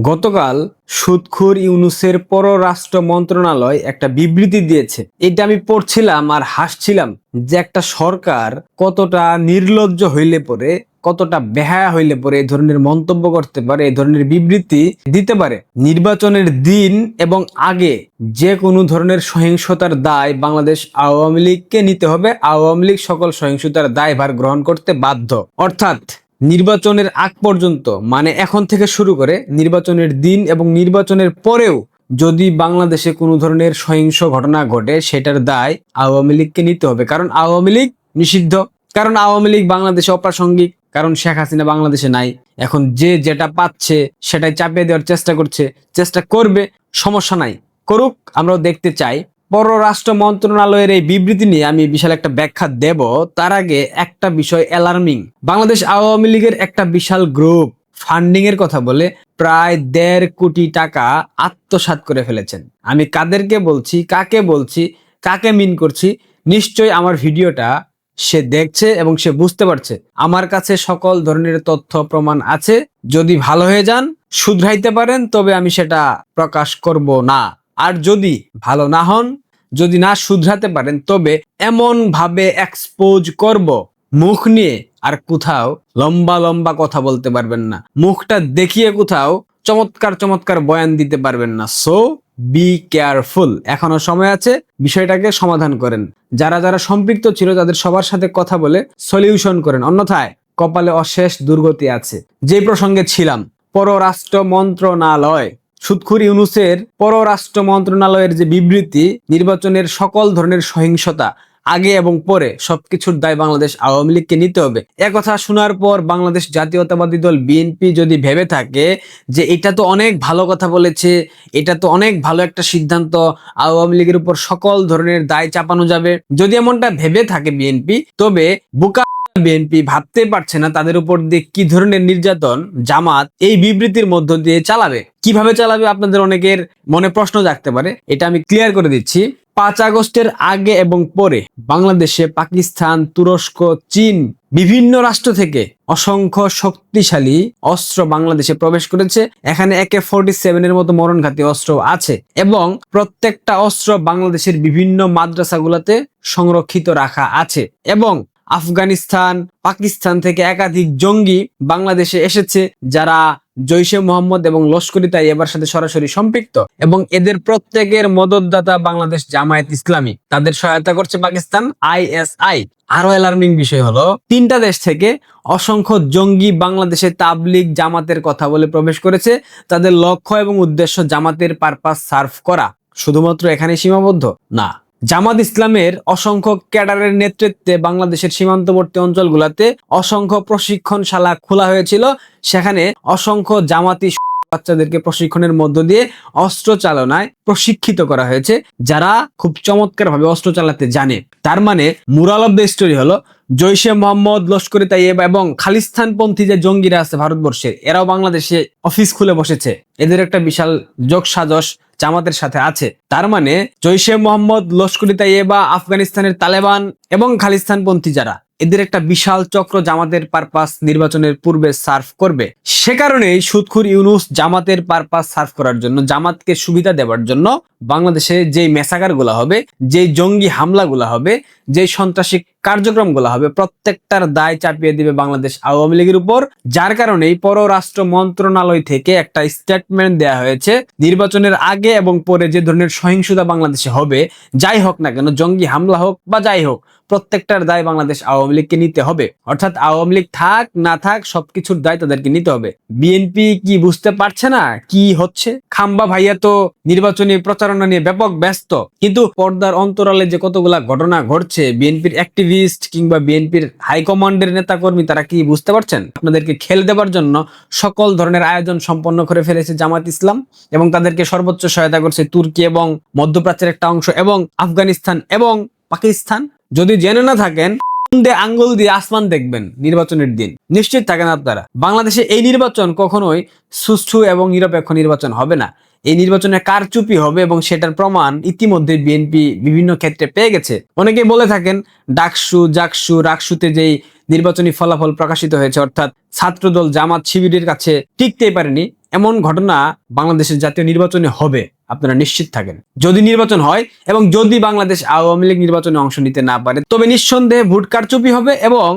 গতকাল সুদখোর ইউনূসের পররাষ্ট্র মন্ত্রণালয় একটা বিবৃতি দিয়েছে। এটা আমি পড়ছিলাম আর হাসছিলাম যে একটা সরকার কতটা নির্লজ্জ হইলে পরে, কতটা বেহায়া হইলে পরে এই ধরনের মন্তব্য করতে পারে, এই ধরনের বিবৃতি দিতে পারে। নির্বাচনের দিন এবং আগে যে কোনো ধরনের সহিংসতার দায় বাংলাদেশ আওয়ামী লীগকে নিতে হবে। আওয়ামী লীগ সকল সহিংসতার দায়ভার গ্রহণ করতে বাধ্য। অর্থাৎ নির্বাচনের আগ পর্যন্ত, মানে এখন থেকে শুরু করে নির্বাচনের দিন এবং নির্বাচনের পরেও যদি বাংলাদেশে কোনো ধরনের সহিংস ঘটনা ঘটে, সেটার দায় আওয়ামী লীগকে নিতে হবে। কারণ আওয়ামী লীগ নিষিদ্ধ, কারণ আওয়ামী লীগ বাংলাদেশে অপ্রাসঙ্গিক, কারণ শেখ হাসিনা বাংলাদেশে নাই। এখন যে যেটা পাচ্ছে সেটাই চাপিয়ে দেওয়ার চেষ্টা করছে, চেষ্টা করবে, সমস্যা নাই, করুক, আমরাও দেখতে চাই। পররাষ্ট্র মন্ত্রণালয়ের এই বিবৃতি নিয়ে আমি বিশাল একটা ব্যাখ্যা দেব। তার আগে একটা বিষয় অ্যালার্মিং। বাংলাদেশ আওয়ামী লীগের একটা বিশাল গ্রুপ ফান্ডিং এর কথা বলে প্রায় 1.5 কোটি টাকা আত্মসাৎ করে ফেলেছেন। আমি কাদেরকে বলছি, কাকে বলছি, কাকে মিন করছি, নিশ্চয়ই আমার ভিডিওটা সে দেখছে এবং সে বুঝতে পারছে। আমার কাছে সকল ধরনের তথ্য প্রমাণ আছে। যদি ভালো হয়ে যান, শুধরাইতে পারেন, তবে আমি সেটা প্রকাশ করব না। আর যদি ভালো না হন, যদি না শুধরাতে পারেন, তবে এমন ভাবে এক্সপোজ করব, মুখ নিয়ে আর কোথাও লম্বা লম্বা কথা বলতে পারবেন না, মুখটা দেখিয়ে কোথাও চমৎকার চমৎকার বয়ান দিতে পারবেন না। সো বি কেয়ারফুল, এখনো সময় আছে, বিষয়টাকে সমাধান করেন। যারা যারা সম্পৃক্ত ছিল তাদের সবার সাথে কথা বলে সলিউশন করেন, অন্যথায় কপালে অশেষ দুর্গতি আছে। যে প্রসঙ্গে ছিলাম, পররাষ্ট্র মন্ত্রণালয়, সুদখোর ইউনূসের পররাষ্ট্র মন্ত্রণালয়ের যে বিবৃতি, নির্বাচনের সকল ধরনের সহিংসতা আগে এবং পরে সবকিছুর দায় বাংলাদেশ আওয়ামী লীগকে নিতে হবে। একথা শোনার পর বাংলাদেশ জাতীয়তাবাদী দল বিএনপি যদি ভেবে থাকে যে এটা তো অনেক ভালো কথা বলেছে, এটা তো অনেক ভালো একটা সিদ্ধান্ত, আওয়ামী লীগের উপর সকল ধরনের দায় চাপানো যাবে, যদি এমনটা ভেবে থাকে বিএনপি, তবে বোকা বিএনপি ভাবতে পারছে না তাদের উপর দিয়ে কি ধরনের নির্যাতন জামাত এই বিবৃতির মধ্য দিয়ে চালাবে। কিভাবে চালাবে আপনাদের অনেকের মনে প্রশ্ন জাগতে পারে, এটা আমি ক্লিয়ার করে দিচ্ছি। 5 আগস্টের আগে এবং পরে বাংলাদেশে পাকিস্তান, তুরস্ক, চীন, বিভিন্ন রাষ্ট্র থেকে অসংখ্য শক্তিশালী অস্ত্র বাংলাদেশে প্রবেশ করেছে। এখানে AK-47 এর মতো মরণঘাতী অস্ত্র আছে এবং প্রত্যেকটা অস্ত্র বাংলাদেশের বিভিন্ন মাদ্রাসাগুলোতে সংরক্ষিত রাখা আছে। এবং আফগানিস্তান, পাকিস্তান থেকে একাধিক জঙ্গি বাংলাদেশে এসেছে, যারা জৈশে মোহাম্মদ এবং লস্করি তাইয়্যিবার সাথে সরাসরি সম্পৃক্ত, এবং এদের প্রত্যেকের মদতদাতা বাংলাদেশ জামায়াত ইসলামী, তাদের সহায়তা করছে পাকিস্তান ISI। আরো অ্যালার্মিং বিষয় হলো, 3টা দেশ থেকে অসংখ্য জঙ্গি বাংলাদেশে তাবলিগ জামাতের কথা বলে প্রবেশ করেছে। তাদের লক্ষ্য এবং উদ্দেশ্য জামাতের পারপাস সার্ভ করা। শুধুমাত্র এখানে সীমাবদ্ধ না, জামাত ইসলামের অসংখ্য ক্যাডারের নেতৃত্বে বাংলাদেশের সীমান্তবর্তী অঞ্চলগুলোতে অসংখ্য প্রশিক্ষণশালা খোলা হয়েছিল। সেখানে অসংখ্য জামাতি বাচ্চাদেরকে প্রশিক্ষণের মধ্য দিয়ে অস্ত্র চালনায় প্রশিক্ষিত করা হয়েছে, যারা খুব চমৎকার ভাবে অস্ত্র চালাতে জানে। তার মানে মোরাল অফ দ্য স্টোরি হলো, জৈশে মোহাম্মদ, লস্করি তাইয়্যিবা এবং খালিস্তানপন্থী যে জঙ্গিরা আছে ভারতবর্ষে, এরাও বাংলাদেশে অফিস খুলে বসেছে। এদের একটা বিশাল যোগসাজশ জামাতের সাথে আছে। তার মানে জৈশে মোহাম্মদ, লস্করি তাইয়্যিবা, আফগানিস্তানের তালেবান এবং খালিস্তানপন্থী যারা, এদের একটা বিশাল চক্র জামাতের পারপাস নির্বাচনের পূর্বে সার্ভ করবে। সে কারণেই সুদখোর ইউনূস জামাতের পারপাস সার্ভ করার জন্য, জামাতকে সুবিধা দেওয়ার জন্য বাংলাদেশে যেই মেসাকার গুলা হবে, যেই জঙ্গি হামলাগুলা হবে, যেই সন্ত্রাসী কার্যক্রমগুলো হবে, প্রত্যেকটার দায় চাপিয়ে দিবে বাংলাদেশ আওয়ামী লীগের উপর। যার কারণেই পররাষ্ট্র মন্ত্রণালয় থেকে একটা স্টেটমেন্ট দেয়া হয়েছে, নির্বাচনের আগে এবং পরে যে ধরনের সহিংসতা বাংলাদেশে হবে, যাই হোক না কেন, জঙ্গি হামলা হোক বা যাই হোক, প্রত্যেকটার দায় বাংলাদেশ আওয়ামী লীগকে নিতে হবে। অর্থাৎ আওয়ামী লীগ থাক না থাক, সবকিছুর দায় তাদেরকে নিতে হবে। বিএনপি কি বুঝতে পারছে না কি হচ্ছে? খাম্বা ভাইয়া তো নির্বাচনী প্রচারণা নিয়ে ব্যাপক ব্যস্ত, কিন্তু পর্দার অন্তরালে যে কতগুলা ঘটনা ঘটছে, বিএনপির অ্যাক্টিভিস্ট কিংবা বিএনপির হাইকমান্ডের নেতাকর্মী, তারা কি বুঝতে পারছেন? আপনাদেরকে খেল দেবার জন্য সকল ধরনের আয়োজন সম্পন্ন করে ফেলেছে জামাত ইসলাম, এবং তাদেরকে সর্বোচ্চ সহায়তা করছে তুর্কি এবং মধ্যপ্রাচ্যের একটা অংশ এবং আফগানিস্তান এবং পাকিস্তান। যদি জেনে না থাকেন, আঙ্গুল দিয়ে আসমান দেখবেন নির্বাচনের দিন, নিশ্চিত থাকেন আপনারা, বাংলাদেশে এই নির্বাচন কখনোই সুষ্ঠু এবং নিরপেক্ষ নির্বাচন হবে না। এই নির্বাচনে কারচুপি হবে এবং সেটার প্রমাণ ইতিমধ্যে বিএনপি বিভিন্ন ক্ষেত্রে পেয়ে গেছে। অনেকেই বলে থাকেন ডাকসু, জাকসু, রাকসুতে যেই নির্বাচনী ফলাফল প্রকাশিত হয়েছে, অর্থাৎ ছাত্রদল জামাত শিবিরের কাছে টিকতেই পারেনি, এমন ঘটনা বাংলাদেশের জাতীয় নির্বাচনে হবে, আপনারা নিশ্চিত থাকেন। যদি নির্বাচন হয় এবং যদি বাংলাদেশ আওয়ামী লীগ নির্বাচনে অংশ নিতে না পারে, তবে নিঃসন্দেহে ভোট কারচুপি হবে এবং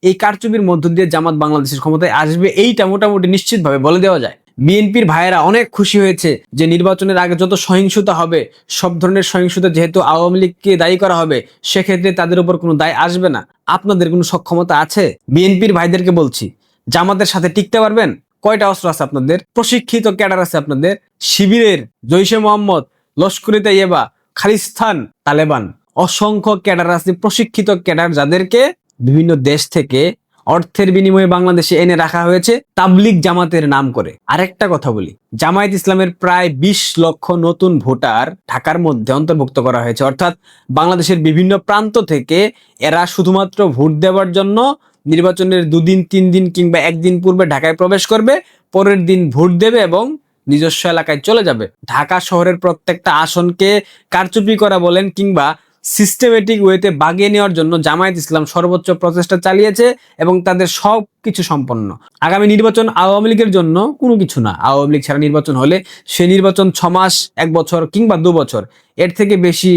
এই কারচুপির মধ্য দিয়ে জামাত বাংলাদেশের ক্ষমতায় আসবে, এইটা মোটামুটি নিশ্চিতভাবে বলে দেওয়া যায়। বিএনপির ভাইয়েরা অনেক খুশি হয়েছে যে নির্বাচনের আগে যত সহিংসতা হবে, সব ধরনের সহিংসতা যেহেতু আওয়ামী লীগকে দায়ী করা হবে, সেক্ষেত্রে তাদের উপর কোনো দায় আসবে না। আপনাদের কোনো সক্ষমতা আছে? বিএনপির ভাইদেরকে বলছি, জামাতের সাথে টিকতে পারবেন? কয়টা অস্ত্র আছে আপনাদের? প্রশিক্ষিত ক্যাডার আছে আপনাদের? শিবিরের, জৈশে মোহাম্মদ, লস্করে তাইয়েবা, খালিস্তান, তালেবান, অসংখ্য ক্যাডার আছে, প্রশিক্ষিত ক্যাডার, যাদেরকে বিভিন্ন দেশ থেকে অর্থের বিনিময়ে বাংলাদেশে এনে রাখা হয়েছে তাবলিগ জামাতের নাম করে। আরেকটা কথা বলি, জামায়াত ইসলামের প্রায় 20 লক্ষ নতুন ভোটার ঢাকার মধ্যে অন্তর্ভুক্ত করা হয়েছে, অর্থাৎ বাংলাদেশের বিভিন্ন প্রান্ত থেকে এরা শুধুমাত্র ভোট দেওয়ার জন্য নির্বাচনের 2 দিন 3 দিন কিংবা 1 দিন পূর্বে ঢাকায় প্রবেশ করবে, পরের দিন ভোট দেবে এবং নিজস্ব এলাকায় চলে যাবে। ঢাকা শহরের প্রত্যেকটা আসনকে কারচুপি করা বলেন কিংবা সিস্টেমেটিক ওয়েতে বাগিয়ে নেওয়ার জন্য জামায়াত ইসলাম সর্বোচ্চ প্রচেষ্টা চালিয়েছে এবং তাদের সব কিছু সম্পন্ন। আগামী নির্বাচন আওয়ামী লীগের জন্য কোনো কিছু না। আওয়ামী লীগ ছাড়া নির্বাচন হলে সে নির্বাচন 6 মাস, 1 বছর কিংবা 2 বছর, এর থেকে বেশি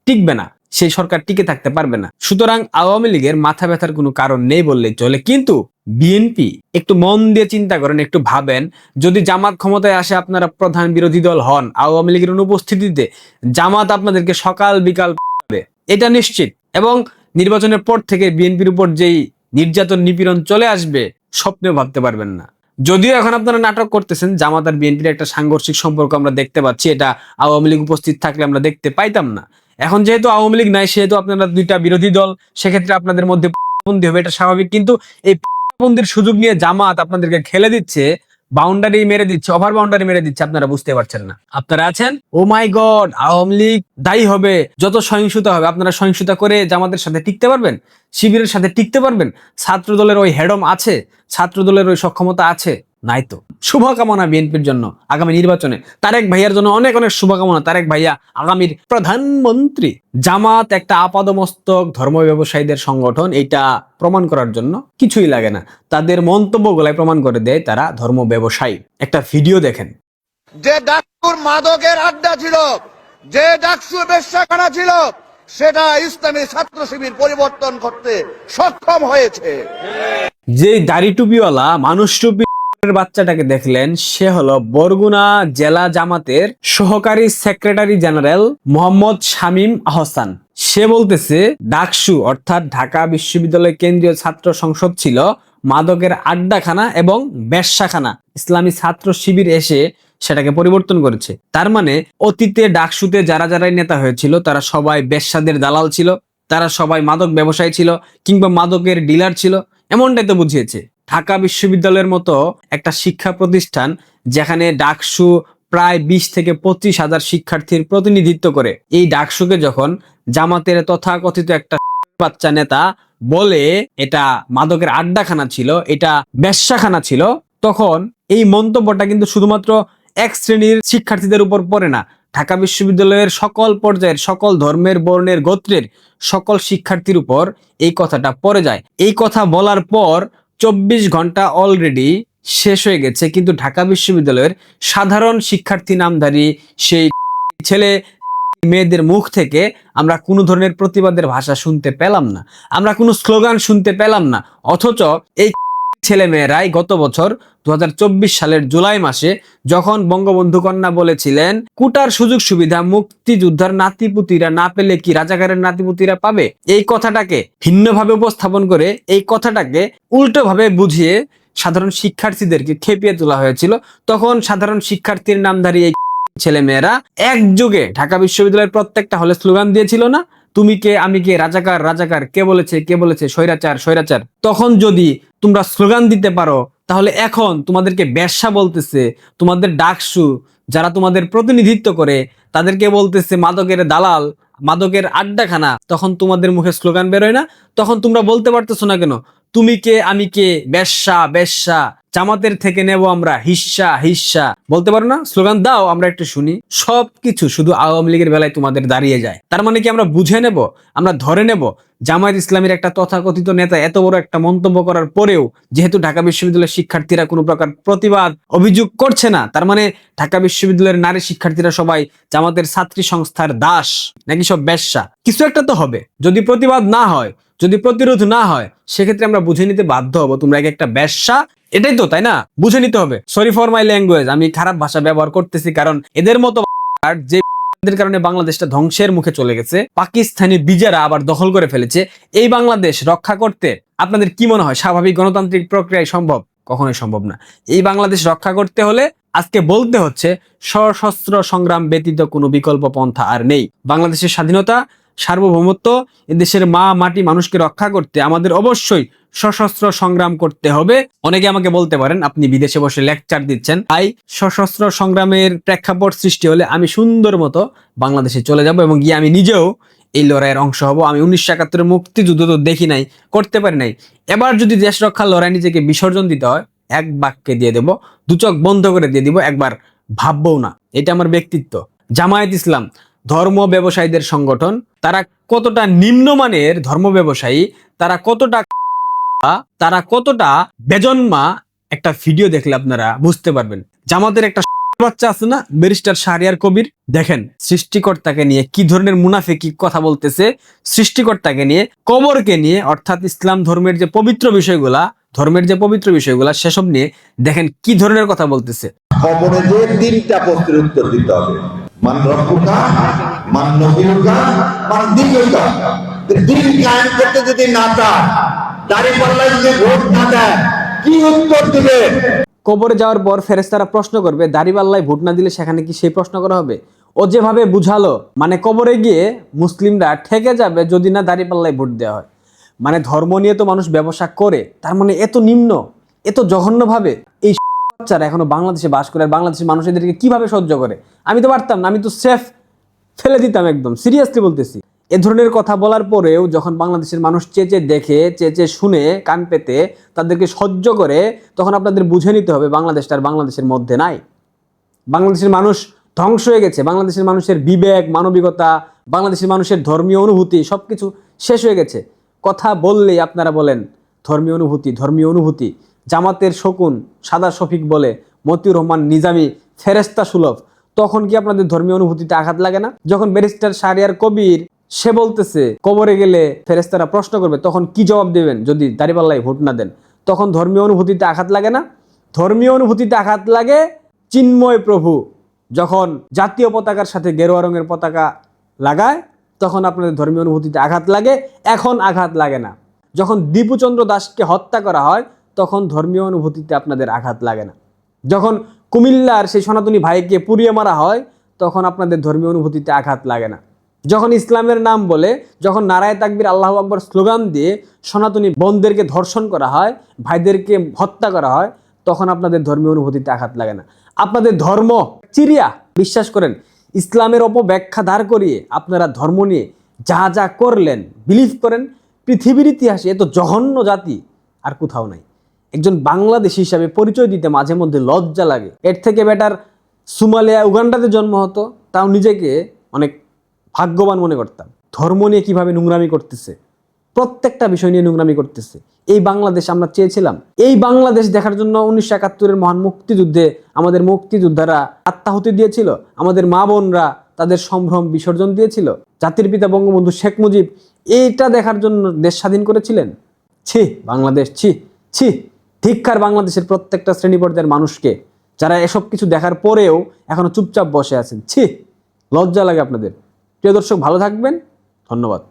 টিকবে না, সেই সরকার টিকে থাকতে পারবে না। সুতরাং আওয়ামী লীগের মাথা ব্যথার কোনো কারণ নেই বললেই চলে। কিন্তু বিএনপি একটু মন দিয়ে চিন্তা করেন, একটু ভাবেন, যদি জামাত ক্ষমতায় আসে, আপনারা প্রধান বিরোধী দল হন, আওয়ামী লীগের অনুপস্থিতিতে জামাত আপনাদেরকে সকাল বিকাল এটা নিশ্চিত। এবং নির্বাচনের পর থেকে বিএনপির উপর যেই নির্যাতন নিপীড়ন চলে আসবে, স্বপ্নেও ভাবতে পারবেন না। যদিও এখন আপনারা নাটক করতেছেন, জামাত আর বিএনপির একটা সাংঘর্ষিক সম্পর্ক আমরা দেখতে পাচ্ছি, এটা আওয়ামী লীগ উপস্থিত থাকলে আমরা দেখতে পাইতাম না। এখন যেহেতু আওয়ামী লীগ নাই, সেহেতু আপনারা দুইটা বিরোধী দল, সেক্ষেত্রে আপনাদের মধ্যে বন্দী হবে, এটা স্বাভাবিক। কিন্তু এই বন্দির সুযোগ নিয়ে জামাত আপনাদেরকে খেলে দিচ্ছে, বাউন্ডারি মেরে দিচ্ছে, ওভার বাউন্ডারি মেরে দিচ্ছে, আপনারা বুঝতে পারছেন না। আপনারা আছেন ও মাই গড, আওয়ামী লীগ দায়ী হবে, যত সহিংসতা হবে। আপনারা সহিংসতা করে জামাতের সাথে টিকতে পারবেন? শিবিরের সাথে টিকতে পারবেন? ছাত্র দলের ওই হেডম আছে? ছাত্র দলের ওই সক্ষমতা আছে? নাই তো। শুভকামনা বিএনপির জন্য আগামী নির্বাচনে, তারেক ভাইয়ার জন্য অনেক অনেক শুভকামনা। তারেক ভাইয়া আগামীর প্রধানমন্ত্রী। জামাত একটা আপাদমস্তক ধর্ম ব্যবসায়ীদের সংগঠন, এটা প্রমাণ করার জন্য কিছুই লাগে না, তাদের মন্তব্যগুলাই প্রমাণ করে দেয় তারা ধর্ম ব্যবসায়ী। একটা ভিডিও দেখেন। যে ডাকসুর মাদকের আড্ডা ছিল, যে ডাকসুর বেশ্যাখানা ছিল, সেটা ইসলামী ছাত্র শিবির পরিবর্তন করতে সক্ষম হয়েছে। যে দাড়ি টুপিওয়ালা মানুষ টুপি বাচ্চাটাকে দেখলেন, সে হলো বরগুনা জেলা জামাতের সহকারী সেক্রেটারি জেনারেল মোহাম্মদ শামীম আহসান। সে বলতেছে ডাকসু অর্থাৎ ঢাকা বিশ্ববিদ্যালয় কেন্দ্রীয় ছাত্র সংসদ ছিল মাদকের আড্ডাখানা এবং বেশ্যাখানা। ইসলামী ছাত্র শিবির এসে সেটাকে পরিবর্তন করেছে। তার মানে অতীতে ডাকসুতে যারা যারাই নেতা হয়েছিল, তারা সবাই বেশ্যাদের দালাল ছিল, তারা সবাই মাদক ব্যবসায়ী ছিল কিংবা মাদকের ডিলার ছিল, এমনটাই তো বুঝিয়েছে। ঢাকা বিশ্ববিদ্যালয়ের মতো একটা শিক্ষা প্রতিষ্ঠান, যেখানে ডাকসু প্রায় 20 থেকে 25 হাজার শিক্ষার্থীর প্রতিনিধিত্ব করে, এই ডাকসুকে যখন জামাতের তথাকথিত একটা বাচ্চা নেতা বলে এটা মাদকের আড্ডাখানা ছিল, এটা বেশ্যাখানা ছিল, তখন এই মন্তব্যটা কিন্তু শুধুমাত্র এক শ্রেণীর শিক্ষার্থীদের উপর পড়ে না, ঢাকা বিশ্ববিদ্যালয়ের সকল পর্যায়ের, সকল ধর্মের, বর্ণের, গোত্রের সকল শিক্ষার্থীর উপর এই কথাটা পড়ে যায়। এই কথা বলার পর 24 ঘন্টা অলরেডি শেষ হয়ে গেছে, কিন্তু ঢাকা বিশ্ববিদ্যালয়ের সাধারণ শিক্ষার্থী নামধারী সেই ছেলে মেয়েদের মুখ থেকে আমরা কোনো ধরনের প্রতিবাদের ভাষা শুনতে পেলাম না, আমরা কোনো স্লোগান শুনতে পেলাম না। অথচ এই ছেলে মেয়েরাই গত বছর 2024 সালের জুলাই মাসে, যখন বঙ্গবন্ধু কন্যা বলেছিলেন কোটার সুযোগ সুবিধা মুক্তিযোদ্ধার নাতিপুতিরা না পেলে কি রাজাকারের নাতিপুতিরা পাবে, এই কথাটাকে ভিন্নভাবে উপস্থাপন করে, এই কথাটাকে উল্টোভাবে বুঝিয়ে সাধারণ শিক্ষার্থীদেরকে খেপিয়ে তোলা হয়েছিল। তখন সাধারণ শিক্ষার্থীর নামধারী এই ছেলে মেয়েরা একযোগে ঢাকা বিশ্ববিদ্যালয়ের প্রত্যেকটা হলে স্লোগান দিয়েছিল না, তুমি কে আমি কে, রাজাকার রাজাকার, কে বলেছে কে বলেছে, স্বৈরাচার স্বৈরাচার। তখন যদি তোমরা স্লোগান দিতে পারো, তাহলে এখন তোমাদেরকে বেশ্যা বলতেছে, তোমাদের ডাকসু যারা তোমাদের প্রতিনিধিত্ব করে তাদেরকে বলতেছে মাদকের দালাল, মাদকের আড্ডাখানা, তখন তোমাদের মুখে স্লোগান বেরোয় না? তখন তোমরা বলতে পারতেছো না কেন তুমি কে আমি কে, বেশ্যা বেশ্যা, জামাতের থেকে নেব আমরা হিস্সা হিস্সা, বলতে পারো না? স্লোগান দাও, আমরা একটু শুনি। সবকিছু শুধু আওয়ামী লীগের বেলায় তোমাদের দাঁড়িয়ে যায়। তার মানে কি আমরা বুঝে নেব, আমরা ধরে নেব জামায়াত ইসলামের একটা তথাকথিত নেতা এত বড় একটা মন্তব্য করার পরেও যেহেতু ঢাকা বিশ্ববিদ্যালয়ের শিক্ষার্থীরা কোনো প্রকার প্রতিবাদ অভিযোগ করছে না, তার মানে ঢাকা বিশ্ববিদ্যালয়ের নারী শিক্ষার্থীরা সবাই জামাতের ছাত্রী সংস্থার দাস নাকি সব বেশ্যা, কিছু একটা তো হবে। যদি প্রতিবাদ না হয়, যদি প্রতিরোধ না হয়, সেক্ষেত্রে আমরা বুঝে নিতে বাধ্য হবো তোমরা একটা বেশ্যা, এটাই তো, তাই না? বুঝে নিতে হবে। সরি ফর মাই ল্যাঙ্গুয়েজ, আমি খারাপ ভাষা ব্যবহার করতেছি, কারণ এদের মতো যে এদের কারণে বাংলাদেশটা ধ্বংসের মুখে চলে গেছে, পাকিস্তানি বিজারা আবার দখল করে ফেলেছে। এই বাংলাদেশ রক্ষা করতে আপনাদের কি মনে হয় স্বাভাবিক গণতান্ত্রিক প্রক্রিয়ায় সম্ভব? কখনোই সম্ভব না। এই বাংলাদেশ রক্ষা করতে হলে আজকে বলতে হচ্ছে সশস্ত্র সংগ্রাম ব্যতীত কোনো বিকল্প পন্থা আর নেই। বাংলাদেশের স্বাধীনতা, সার্বভৌমত্ব, এদেশের মা মাটি মানুষকে রক্ষা করতে আমাদের অবশ্যই সশস্ত্র সংগ্রাম করতে হবে। অনেকে আমাকে বলতে পারেন আপনি বিদেশে বসে লেকচার দিচ্ছেন, তাই সশস্ত্র সংগ্রামের প্রেক্ষাপট সৃষ্টি হলে আমি সুন্দর মতো বাংলাদেশে চলে যাব এবং গিয়ে আমি নিজেও এই লড়াইয়ের অংশ হব। আমি 1971-এর মুক্তিযুদ্ধ তো দেখি নাই, করতে পারি নাই। এবার যদি দেশ রক্ষার লড়াই নিজেকে বিসর্জন দিতে হয়, এক বাক্যে দিয়ে দেব, দু চোখ বন্ধ করে দিয়ে দিব, একবার ভাববো না। এটা আমার ব্যক্তিত্ব। জামায়াত ইসলাম ধর্ম ব্যবসায়ীদের সংগঠন, তারা কতটা নিম্নমানের ধর্ম ব্যবসায়ী, তারা কতটা বেজন্মা, একটা ভিডিও দেখলে আপনারা বুঝতে পারবেন। জামাতের একটা বাচ্চা আছে না, ব্যারিস্টার শাহরিয়ার কবির, দেখেন সৃষ্টিকর্তাকে নিয়ে কি ধরনের মুনাফিকি কথা বলতেছে, সৃষ্টিকর্তাকে নিয়ে, কবরকে নিয়ে, অর্থাৎ ইসলাম ধর্মের যে পবিত্র বিষয়গুলা সেসব নিয়ে দেখেন কি ধরনের কথা বলতেছে। কবরে যে তিনটা প্রশ্নের উত্তর দিতে হবে, মান রব্বুকা, মান নবীকা, মান দীনুকা। দিন কায়েম করতে যদি না চান, দাঁড়িপাল্লায় যদি ভোট না দেন, কি উত্তর দিবে? কবরে যাওয়ার পর ফেরেশতারা প্রশ্ন করবে, দাড়িপাল্লায় ভোট না দিলে সেখানে কি সেই প্রশ্ন করা হবে? ও যেভাবে বুঝালো, মানে কবরে গিয়ে মুসলিমরা ঠেকে যাবে যদি না দাড়িপাল্লায় ভোট দেওয়া হয়। মানে ধর্ম নিয়ে তো মানুষ ব্যবসা করে, তার মানে এত নিম্ন, এত জঘন্যভাবে এই বাচ্চারা এখনো বাংলাদেশে বাস করে। আর বাংলাদেশের মানুষ এদেরকে কিভাবে সহ্য করে? আমি তো পারতাম না, আমি তো সেফ ফেলে দিতাম, একদম সিরিয়াসলি বলতেছি। এ ধরনের কথা বলার পরেও যখন বাংলাদেশের মানুষ চেঁচে দেখে, চেঁচে শুনে, কান পেতে তাদেরকে সহ্য করে, তখন আপনাদের বুঝে নিতে হবে বাংলাদেশটা আর বাংলাদেশের মধ্যে নাই। বাংলাদেশের মানুষ ধ্বংস হয়ে গেছে। বাংলাদেশের মানুষের বিবেক, মানবিকতা, বাংলাদেশের মানুষের ধর্মীয় অনুভূতি সবকিছু শেষ হয়ে গেছে। কথা বললেই আপনারা বলেন ধর্মীয় অনুভূতি। জামাতের শকুন সাদা শফিক বলে, মতিউর রহমান নিজামী ফেরেস্তা সুলভ, তখন কি আপনাদের ধর্মীয় অনুভূতিতে আঘাত লাগে না? যখন ব্যারিস্টার শাহরিয়ার কবির সে বলতেছে কবরে গেলে ফেরেস্তারা প্রশ্ন করবে, তখন কি জবাব দেবেন যদি দাঁড়িপাল্লায় ভোট না দেন? তখন ধর্মীয় অনুভূতিতে আঘাত লাগে না? ধর্মীয় অনুভূতিতে আঘাত লাগে চিন্ময় প্রভু যখন জাতীয় পতাকার সাথে গেরুয়া রঙের পতাকা লাগায়, তখন আপনাদের ধর্মীয় অনুভূতিতে আঘাত লাগে। এখন আঘাত লাগে না। যখন দীপুচন্দ্র দাসকে হত্যা করা হয়, তখন ধর্মীয় অনুভূতিতে আপনাদের আঘাত লাগে না। যখন কুমিল্লার সেই সনাতনী ভাইকে পুড়িয়ে মারা হয়, তখন আপনাদের ধর্মীয় অনুভূতিতে আঘাত লাগে না। যখন ইসলামের নাম বলে, যখন নারায়ে তাকবীর আল্লাহু আকবার স্লোগান দিয়ে সনাতনী বোনদেরকে ধর্ষণ করা হয়, ভাইদেরকে হত্যা করা হয়, তখন আপনাদের ধর্মীয় অনুভূতিতে আঘাত লাগে না। আপনাদের ধর্ম চিরিয়া, বিশ্বাস করেন, ইসলামের অপব্যাখ্যা দাঁড় করিয়ে আপনারা ধর্ম নিয়ে যা যা করলেন, বিলিভ করেন, পৃথিবীর ইতিহাসে এত জঘন্য জাতি আর কোথাও নাই। একজন বাংলাদেশী হিসাবে পরিচয় দিতে মাঝে মধ্যে লজ্জা লাগে। এর থেকে বেটার সোমালিয়া, উগান্ডাতে জন্ম হতো, তাও নিজেকে অনেক ভাগ্যবান মনে করতাম। ধর্ম নিয়ে কিভাবে নোংরামি করতেছে, প্রত্যেকটা বিষয় নিয়ে নোংরামি করতেছে। এই বাংলাদেশ আমরা চেয়েছিলাম। এই বাংলাদেশ দেখার জন্য 1971-এর মহান মুক্তিযুদ্ধে আমাদের মুক্তিযোদ্ধারা আত্মাহুতি দিয়েছিল, আমাদের মা বোনরা তাদের সম্ভ্রম বিসর্জন দিয়েছিল, জাতির পিতা বঙ্গবন্ধু শেখ মুজিব এইটা দেখার জন্য দেশ স্বাধীন করেছিলেন। ছি বাংলাদেশ, ছি ছি, ধিক্কার বাংলাদেশের প্রত্যেকটা শ্রেণী পর্যায়ের মানুষকে, যারা এসব কিছু দেখার পরেও এখনো চুপচাপ বসে আছেন। ছি, লজ্জা লাগে আপনাদের। প্রিয় দর্শক, ভালো থাকবেন, ধন্যবাদ।